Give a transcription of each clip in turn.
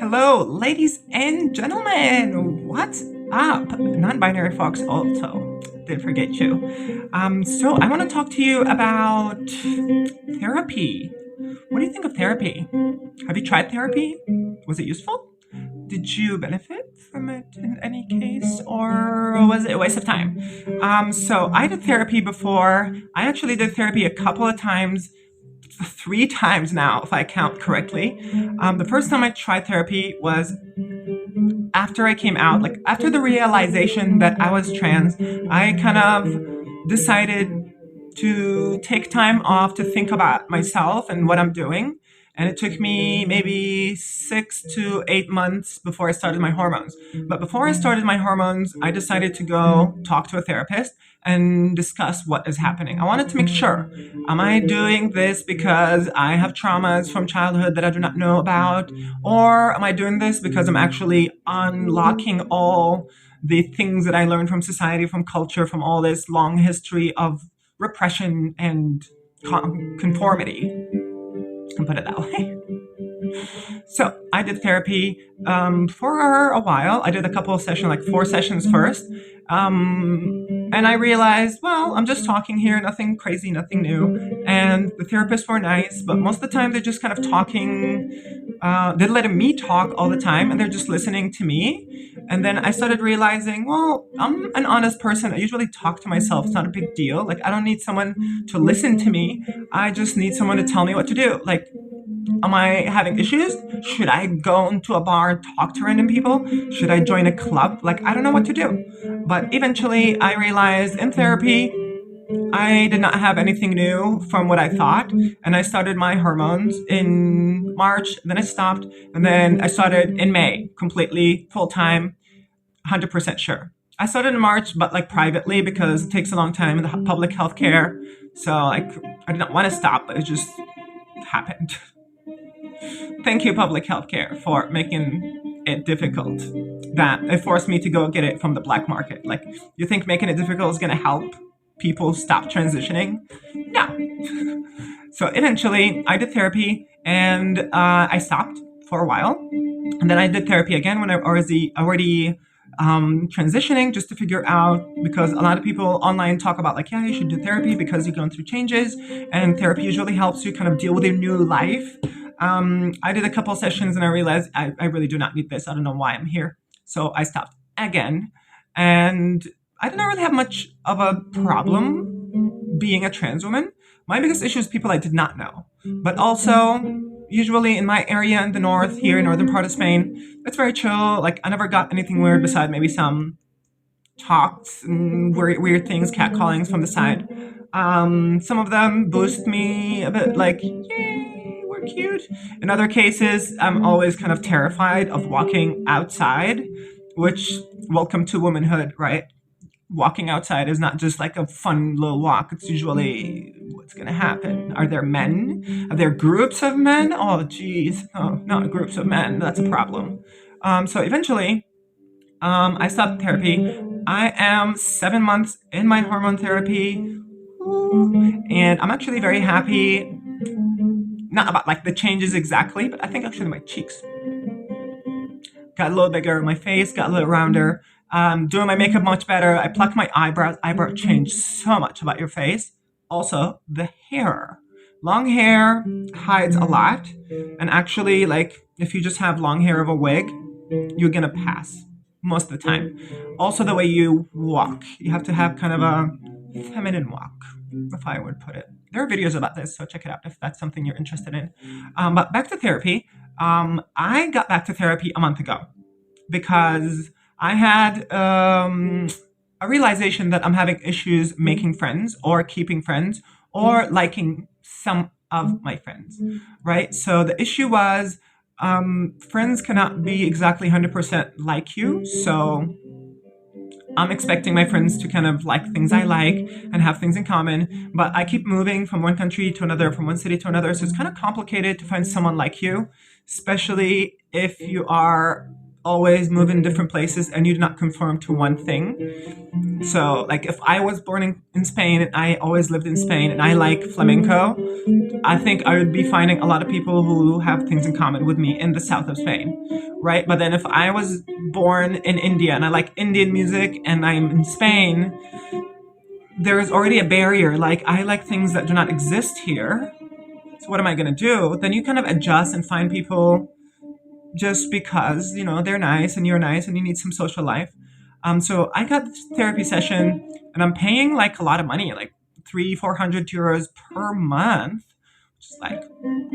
Hello, ladies and gentlemen. What's up? Non-binary folks also. Didn't forget you. So I want to talk to you about therapy. What do you think of therapy? Have you tried therapy? Was it useful? Did you benefit from it in any case, or was it a waste of time? So I did therapy before. I actually did therapy a couple of times, three times now, if I count correctly. The first time I tried therapy was after I came out, like after the realization that I was trans. I kind of decided to take time off to think about myself and what I'm doing. And it took me maybe 6 to 8 months before I started my hormones. But before I started my hormones, I decided to go talk to a therapist and discuss what is happening. I wanted to make sure, am I doing this because I have traumas from childhood that I do not know about? Or am I doing this because I'm actually unlocking all the things that I learned from society, from culture, from all this long history of repression and conformity? I can put it that way. So I did therapy for a while. I did a couple of sessions, like 4 sessions first. And I realized, well, I'm just talking here, nothing crazy, nothing new. And the therapists were nice, but most of the time they're just kind of talking. They're letting me talk all the time, and they're just listening to me. And then I started realizing, well, I'm an honest person. I usually talk to myself. It's not a big deal. Like, I don't need someone to listen to me. I just need someone to tell me what to do. Like, am I having issues? Should I go into a bar and talk to random people? Should I join a club? Like, I don't know what to do. But eventually I realized in therapy, I did not have anything new from what I thought. And I started my hormones in March. Then I stopped. And then I started in May, completely full time, 100% sure. I started in March, but like privately because it takes a long time in the public healthcare. So like, I did not want to stop, but it just happened. Thank you, public healthcare, for making it difficult. That it forced me to go get it from the black market. Like, you think making it difficult is going to help people stop transitioning? No. So eventually, I did therapy, and I stopped for a while, and then I did therapy again when I already transitioning, just to figure out, because a lot of people online talk about like, yeah, you should do therapy because you're going through changes, and therapy usually helps you kind of deal with your new life. I did a couple sessions and I realized I really do not need this. I don't know why I'm here. So I stopped again. And I did not really have much of a problem being a trans woman. My biggest issue is people I did not know. But also, usually in my area in the north, here in northern part of Spain, it's very chill. Like, I never got anything weird beside maybe some talks and weird things, catcallings from the side. Some of them boost me a bit, like, yay, we're cute. In other cases, I'm always kind of terrified of walking outside, which, welcome to womanhood, right? Walking outside is not just like a fun little walk. It's usually what's going to happen. Are there men? Are there groups of men? Oh, geez. Oh, not groups of men. That's a problem. So eventually, I stopped therapy. I am 7 months in my hormone therapy, and I'm actually very happy. Not about like the changes exactly, but I think actually my cheeks got a little bigger, my face got a little rounder. Doing my makeup much better. I plucked my eyebrows. Eyebrow changed so much about your face. Also, the hair. Long hair hides a lot. And actually, like, if you just have long hair of a wig, you're gonna pass most of the time. Also, the way you walk. You have to have kind of a feminine walk, if I would put it. There are videos about this, so check it out if that's something you're interested in. But back to therapy. I got back to therapy a month ago because I had a realization that I'm having issues making friends or keeping friends or liking some of my friends, right? So the issue was friends cannot be exactly 100% like you. So I'm expecting my friends to kind of like things I like and have things in common, but I keep moving from one country to another, from one city to another. So it's kind of complicated to find someone like you, especially if you are always move in different places and you do not conform to one thing. So, like, if I was born in Spain and I always lived in Spain and I like flamenco, I think I would be finding a lot of people who have things in common with me in the south of Spain, right? But then if I was born in India and I like Indian music and I'm in Spain, there is already a barrier. Like, I like things that do not exist here. So, what am I going to do? Then you kind of adjust and find people just because, they're nice and you're nice and you need some social life. So I got this therapy session and I'm paying like a lot of money, like 300-400 euros per month, which is like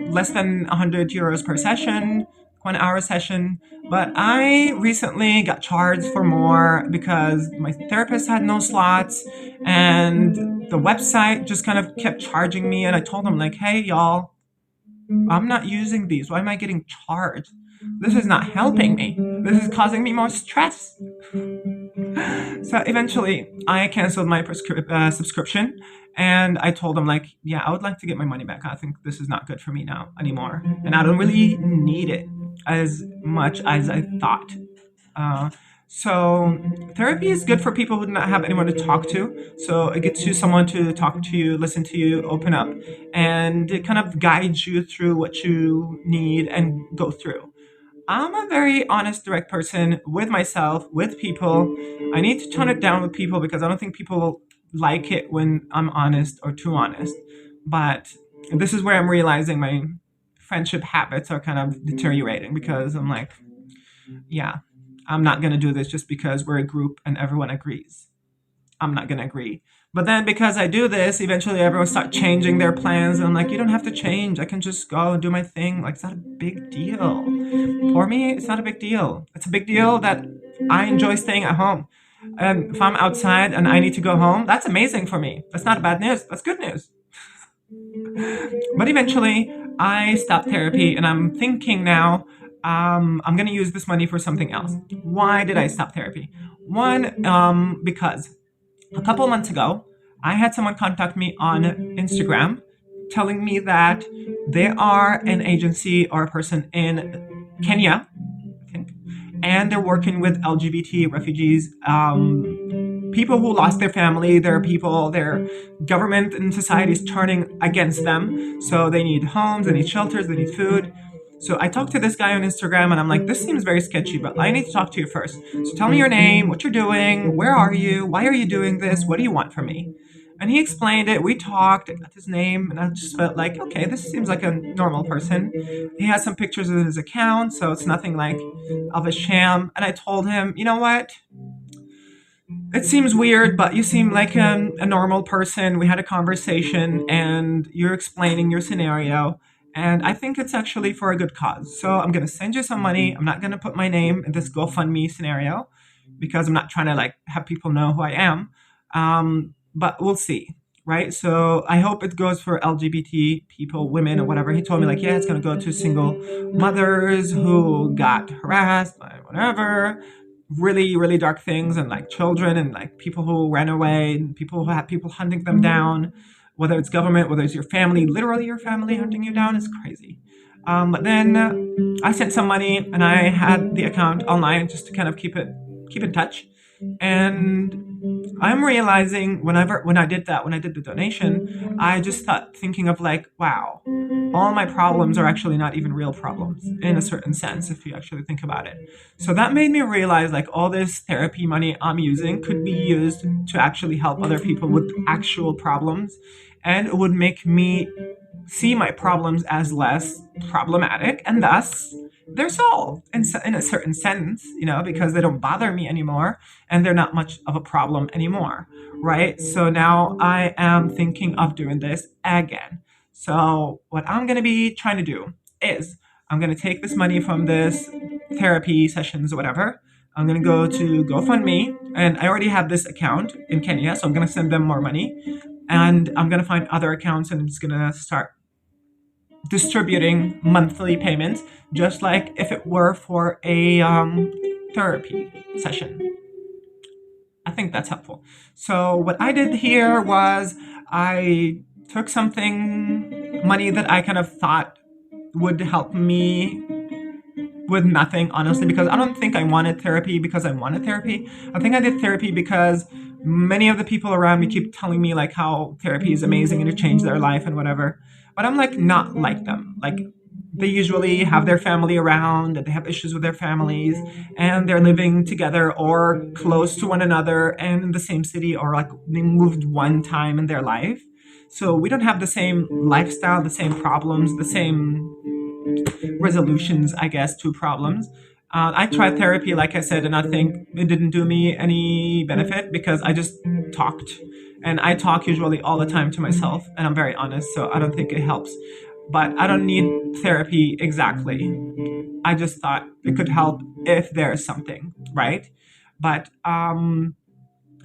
less than 100 euros per session, 1 hour session. But I recently got charged for more because my therapist had no slots and the website just kind of kept charging me. And I told them, like, hey, y'all, I'm not using these. Why am I getting charged? This is not helping me. This is causing me more stress. So eventually, I canceled my subscription, and I told them, like, yeah, I would like to get my money back. I think this is not good for me now anymore, and I don't really need it as much as I thought. Uh, so therapy is good for people who do not have anyone to talk to. So it gets you someone to talk to you, listen to you, open up, and it kind of guides you through what you need and go through. I'm a very honest, direct person with myself, with people. I need to tone it down with people because I don't think people like it when I'm honest or too honest. But this is where I'm realizing my friendship habits are kind of deteriorating because I'm like, yeah, I'm not going to do this just because we're a group and everyone agrees. I'm not going to agree. But then because I do this, eventually everyone start changing their plans. And I'm like, you don't have to change. I can just go and do my thing. Like, it's not a big deal. For me, it's not a big deal. It's a big deal that I enjoy staying at home. And if I'm outside and I need to go home, that's amazing for me. That's not bad news. That's good news. But eventually, I stopped therapy and I'm thinking now, I'm going to use this money for something else. Why did I stop therapy? One, because a couple months ago, I had someone contact me on Instagram telling me that they are an agency or a person in Kenya, I think, and they're working with LGBT refugees, people who lost their family, their government and society is turning against them. So they need homes, they need shelters, they need food. So I talked to this guy on Instagram and I'm like, this seems very sketchy, but I need to talk to you first. So tell me your name, what you're doing, where are you, why are you doing this, what do you want from me? And he explained it. We talked, I got his name, and I just felt like, okay, this seems like a normal person. He has some pictures of his account, so it's nothing like of a sham. And I told him, you know what? It seems weird, but you seem like a normal person. We had a conversation and you're explaining your scenario. And I think it's actually for a good cause. So I'm going to send you some money. I'm not going to put my name in this GoFundMe scenario because I'm not trying to like have people know who I am. But we'll see. Right. So I hope it goes for LGBT people, women, or whatever. He told me, like, yeah, it's going to go to single mothers who got harassed by whatever, really, really dark things, and like children and like people who ran away and people who had people hunting them down, whether it's government, whether it's your family, literally your family hunting you down is crazy. But then I sent some money and I had the account online just to kind of keep in touch. And I'm realizing when I did that, when I did the donation, I just thought thinking of like, wow, all my problems are actually not even real problems in a certain sense, if you actually think about it. So that made me realize like all this therapy money I'm using could be used to actually help other people with actual problems. And it would make me see my problems as less problematic and thus they're solved in a certain sense, because they don't bother me anymore and they're not much of a problem anymore, right? So now I am thinking of doing this again. So what I'm going to be trying to do is I'm going to take this money from this therapy sessions or whatever. I'm going to go to GoFundMe and I already have this account in Kenya. So I'm going to send them more money and I'm going to find other accounts and I'm just going to start distributing monthly payments, just like if it were for a therapy session. I think that's helpful. So what I did here was I took something, money that I kind of thought would help me with nothing, honestly, because I don't think I wanted therapy because I wanted therapy. I think I did therapy because many of the people around me keep telling me like how therapy is amazing and it changed their life and whatever. But I'm like not like them. Like they usually have their family around and they have issues with their families and they're living together or close to one another and in the same city or like they moved one time in their life. So we don't have the same lifestyle, the same problems, the same resolutions, I guess, to problems. I tried therapy, like I said, and I think it didn't do me any benefit because I just talked. And I talk usually all the time to myself, and I'm very honest, so I don't think it helps. But I don't need therapy exactly. I just thought it could help if there's something, right? But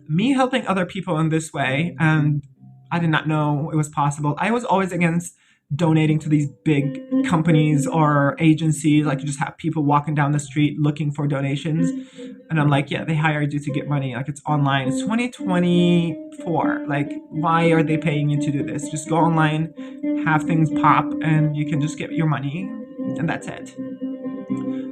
me helping other people in this way, and I did not know it was possible. I was always against donating to these big companies or agencies. Like you just have people walking down the street looking for donations. And I'm like, yeah, they hired you to get money. Like it's online. It's 2024. Like, why are they paying you to do this? Just go online, have things pop, and you can just get your money. And that's it.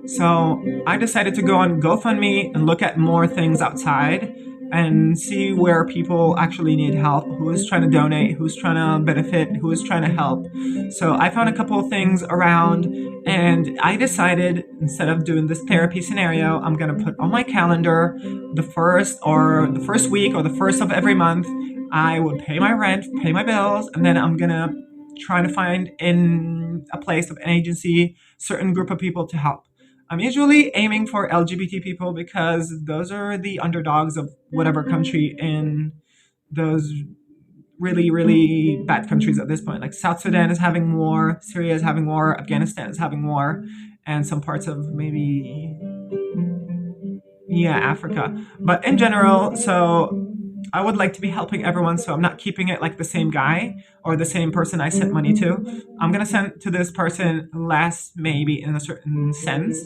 So I decided to go on GoFundMe and look at more things outside and see where people actually need help, who is trying to donate, who's trying to benefit, who is trying to help. So I found a couple of things around and I decided instead of doing this therapy scenario, I'm going to put on my calendar the first week or the first of every month, I would pay my rent, pay my bills, and then I'm going to try to find in a place of an agency certain group of people to help. I'm usually aiming for LGBT people because those are the underdogs of whatever country in those really, really bad countries at this point. Like South Sudan is having war, Syria is having war, Afghanistan is having war, and some parts of maybe, yeah, Africa. But in general, so I would like to be helping everyone, so I'm not keeping it like the same guy or the same person I sent money to. I'm gonna send to this person less, maybe in a certain sense,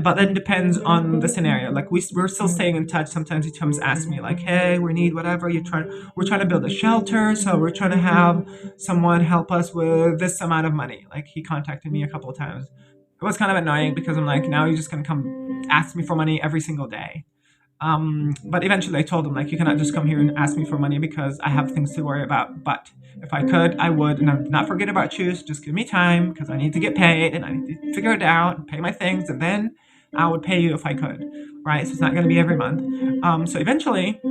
but then depends on the scenario. Like we're still staying in touch. Sometimes he comes ask me like, "Hey, we need whatever you're trying. We're trying to build a shelter, so we're trying to have someone help us with this amount of money." Like he contacted me a couple of times. It was kind of annoying because I'm like, now you're just gonna come ask me for money every single day. But eventually I told him, like, you cannot just come here and ask me for money because I have things to worry about. But if I could, I would. And I'm not forget about you. So just give me time because I need to get paid and I need to figure it out and pay my things. And then I would pay you if I could. Right. So it's not going to be every month. So eventually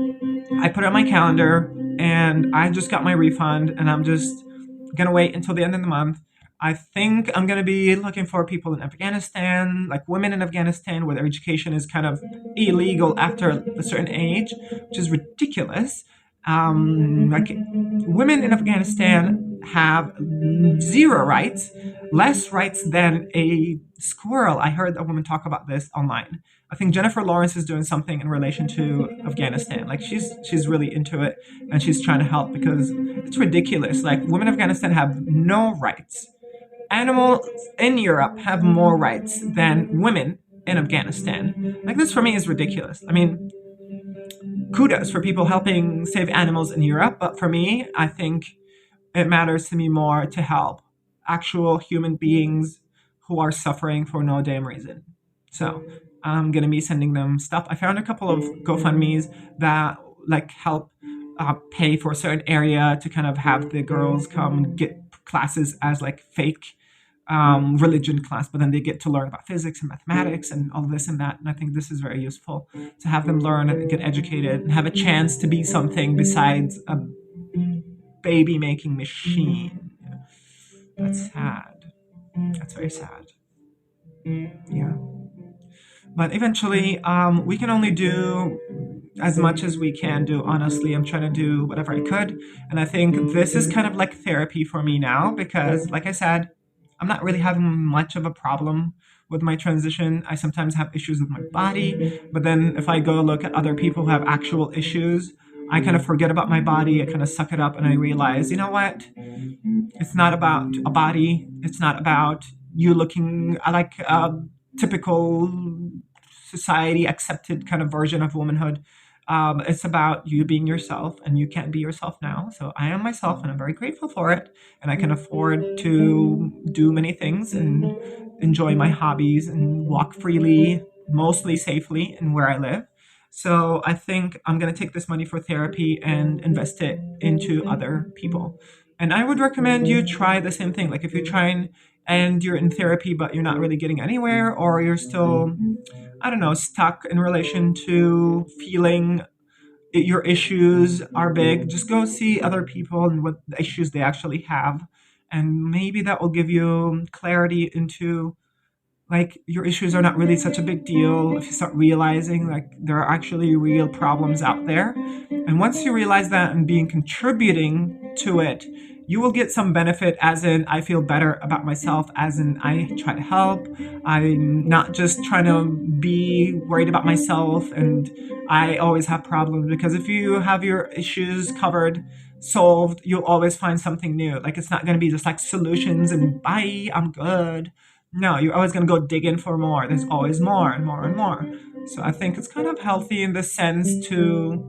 I put it on my calendar and I just got my refund and I'm just going to wait until the end of the month. I think I'm going to be looking for people in Afghanistan, like women in Afghanistan, where their education is kind of illegal after a certain age, which is ridiculous. Like women in Afghanistan have zero rights, less rights than a squirrel. I heard a woman talk about this online. I think Jennifer Lawrence is doing something in relation to Afghanistan. Like she's really into it and she's trying to help because it's ridiculous. Like women in Afghanistan have no rights. Animals in Europe have more rights than women in Afghanistan. Like this for me is ridiculous. I mean, kudos for people helping save animals in Europe, but for me, I think it matters to me more to help actual human beings who are suffering for no damn reason. So I'm gonna be sending them stuff. I found a couple of GoFundmes that like help pay for a certain area to kind of have the girls come get classes as like fake religion class, but then they get to learn about physics and mathematics and all this and that. And I think this is very useful to have them learn and get educated and have a chance to be something besides a baby making machine. That's sad. That's very sad. Yeah. But eventually, we can only do as much as we can do. Honestly, I'm trying to do whatever I could. And I think this is kind of like therapy for me now because, like I said, I'm not really having much of a problem with my transition. I sometimes have issues with my body, but then if I go look at other people who have actual issues, I kind of forget about my body. I kind of suck it up and I realize, you know what? It's not about a body. It's not about you looking like a typical society accepted kind of version of womanhood. It's about you being yourself, and you can't be yourself now. So I am myself, and I'm very grateful for it. And I can afford to do many things, and enjoy my hobbies and walk freely, mostly safely in where I live. So I think I'm going to take this money for therapy and invest it into other people. And I would recommend you try the same thing. Like if you're trying and you're in therapy, but you're not really getting anywhere, or you're still, I don't know, stuck in relation to feeling your issues are big, just go see other people and what issues they actually have. And maybe that will give you clarity into like your issues are not really such a big deal if you start realizing like there are actually real problems out there. And once you realize that and being contributing to it, you will get some benefit, as in I feel better about myself, as in I try to help. I'm not just trying to be worried about myself and I always have problems, because if you have your issues covered, solved, you'll always find something new. Like it's not going to be just like solutions and bye, I'm good. No, you're always going to go dig in for more. There's always more and more and more. So I think it's kind of healthy in the sense to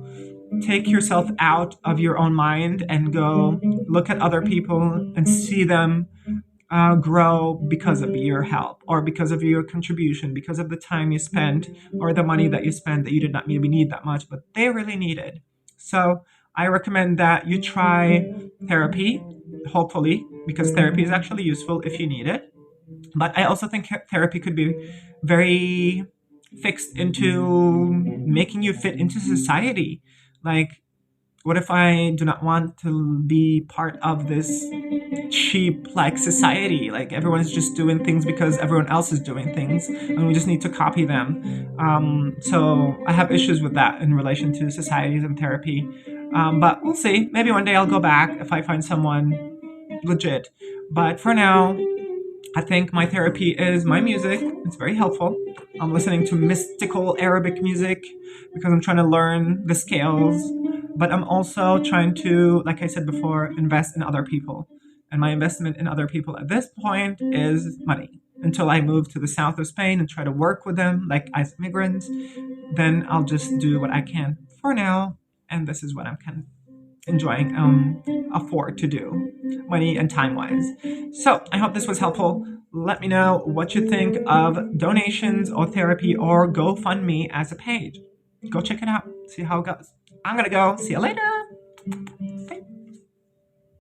take yourself out of your own mind and go look at other people and see them grow because of your help or because of your contribution, because of the time you spent or the money that you spent that you did not maybe need that much, but they really needed. So I recommend that you try therapy, hopefully, because therapy is actually useful if you need it. But I also think therapy could be very fixed into making you fit into society. Like, what if I do not want to be part of this cheap like society? Like everyone's just doing things because everyone else is doing things, and we just need to copy them. So I have issues with that in relation to societies and therapy. But we'll see. Maybe one day I'll go back if I find someone legit. But for now, I think my therapy is my music. It's very helpful. I'm listening to mystical Arabic music because I'm trying to learn the scales. But I'm also trying to, like I said before, invest in other people. And my investment in other people at this point is money. Until I move to the south of Spain and try to work with them like as immigrants, then I'll just do what I can for now. And this is what I'm kind of enjoying afford to do, money and time wise. So I hope this was helpful. Let me know what you think of donations or therapy or GoFundMe as a page. Go check it out, see how it goes. I'm gonna go. See you later.